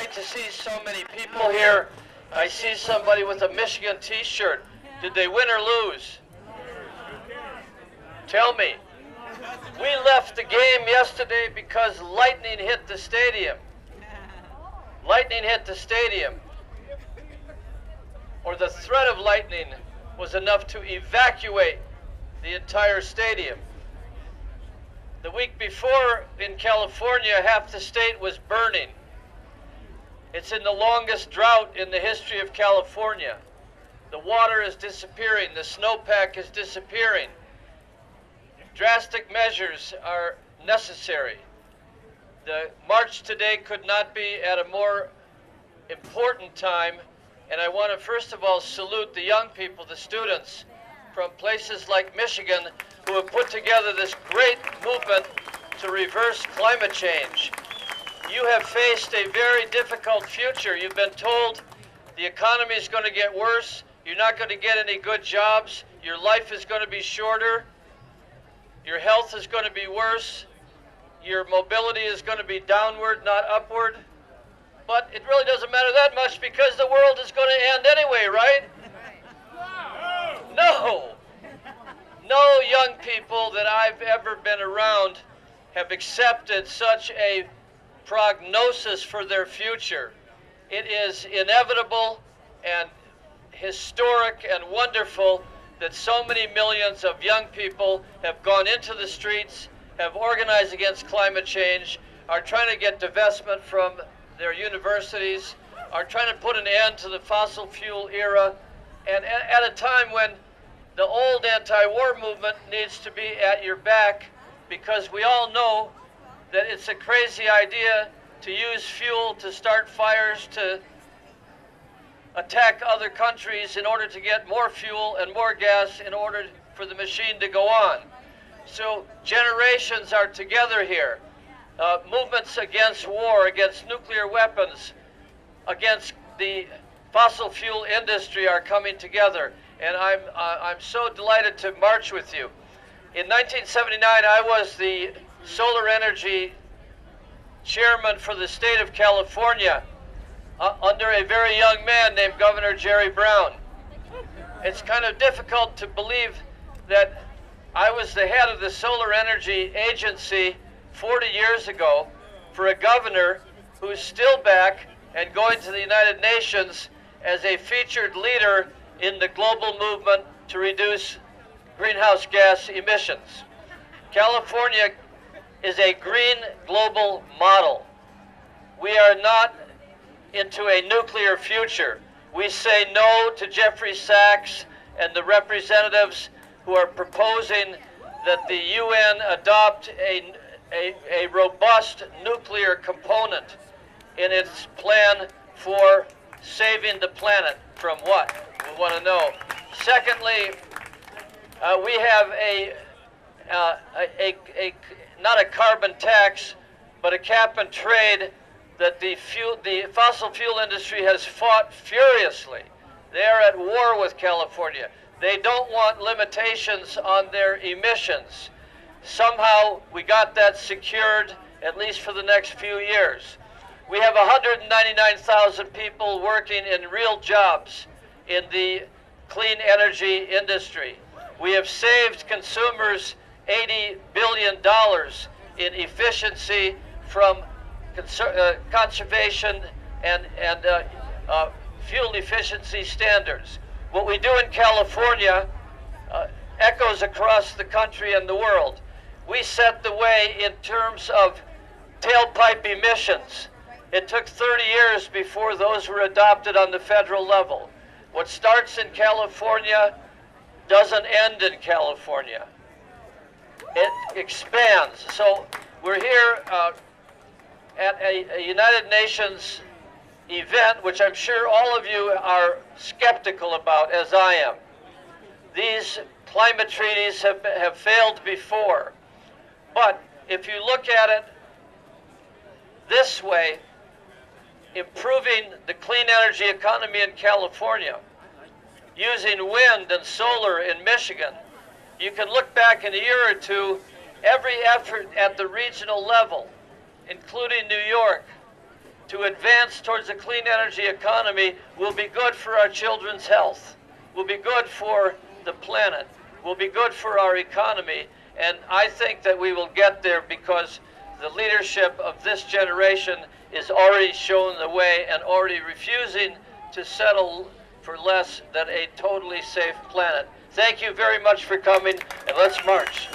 Great to see so many people here. I see somebody with a Michigan t-shirt. Did they win or lose? Tell me. We left the game yesterday because lightning hit the stadium. Lightning hit the stadium. Or the threat of lightning was enough to evacuate the entire stadium. The week before in California, half the state was burning. It's in the longest drought in the history of California. The water is disappearing. The snowpack is disappearing. Drastic measures are necessary. The march today could not be at a more important time, and I want to first of all salute the young people, the students from places like Michigan who have put together this great movement to reverse climate change. You have faced a very difficult future. You've been told the economy is going to get worse, you're not going to get any good jobs, your life is going to be shorter, your health is going to be worse, your mobility is going to be downward, not upward. But it really doesn't matter that much because the world is going to end anyway, right? No! No young people that I've ever been around have accepted such a prognosis for their future. It is inevitable and historic and wonderful that so many millions of young people have gone into the streets, have organized against climate change, are trying to get divestment from their universities, are trying to put an end to the fossil fuel era, and at a time when the old anti-war movement needs to be at your back, because we all know that it's a crazy idea to use fuel to start fires, to attack other countries in order to get more fuel and more gas in order for the machine to go on. So generations are together here. Movements against war, against nuclear weapons, against the fossil fuel industry are coming together. And I'm so delighted to march with you. In 1979, I was the solar energy chairman for the state of California under a very young man named Governor Jerry Brown. It's kind of difficult to believe that I was the head of the solar energy agency 40 years ago for a governor who's still back and going to the United Nations as a featured leader in the global movement to reduce greenhouse gas emissions. California is a green global model. We are not into a nuclear future. We say no to Jeffrey Sachs and the representatives who are proposing that the UN adopt a robust nuclear component in its plan for saving the planet from what? We want to know. Secondly, we have not a carbon tax, but a cap and trade that the fossil fuel industry has fought furiously. They are at war with California. They don't want limitations on their emissions. Somehow we got that secured, at least for the next few years. We have 199,000 people working in real jobs in the clean energy industry. We have saved consumers $80 billion in efficiency from conservation and fuel efficiency standards. What we do in California echoes across the country and the world. We set the way in terms of tailpipe emissions. It took 30 years before those were adopted on the federal level. What starts in California doesn't end in California. It expands. So we're here at a United Nations event, which I'm sure all of you are skeptical about, as I am. These climate treaties have failed before. But if you look at it this way, improving the clean energy economy in California, using wind and solar in Michigan, you can look back in a year or two, every effort at the regional level, including New York, to advance towards a clean energy economy will be good for our children's health, will be good for the planet, will be good for our economy. And I think that we will get there because the leadership of this generation is already showing the way and already refusing to settle for less than a totally safe planet. Thank you very much for coming, and let's march.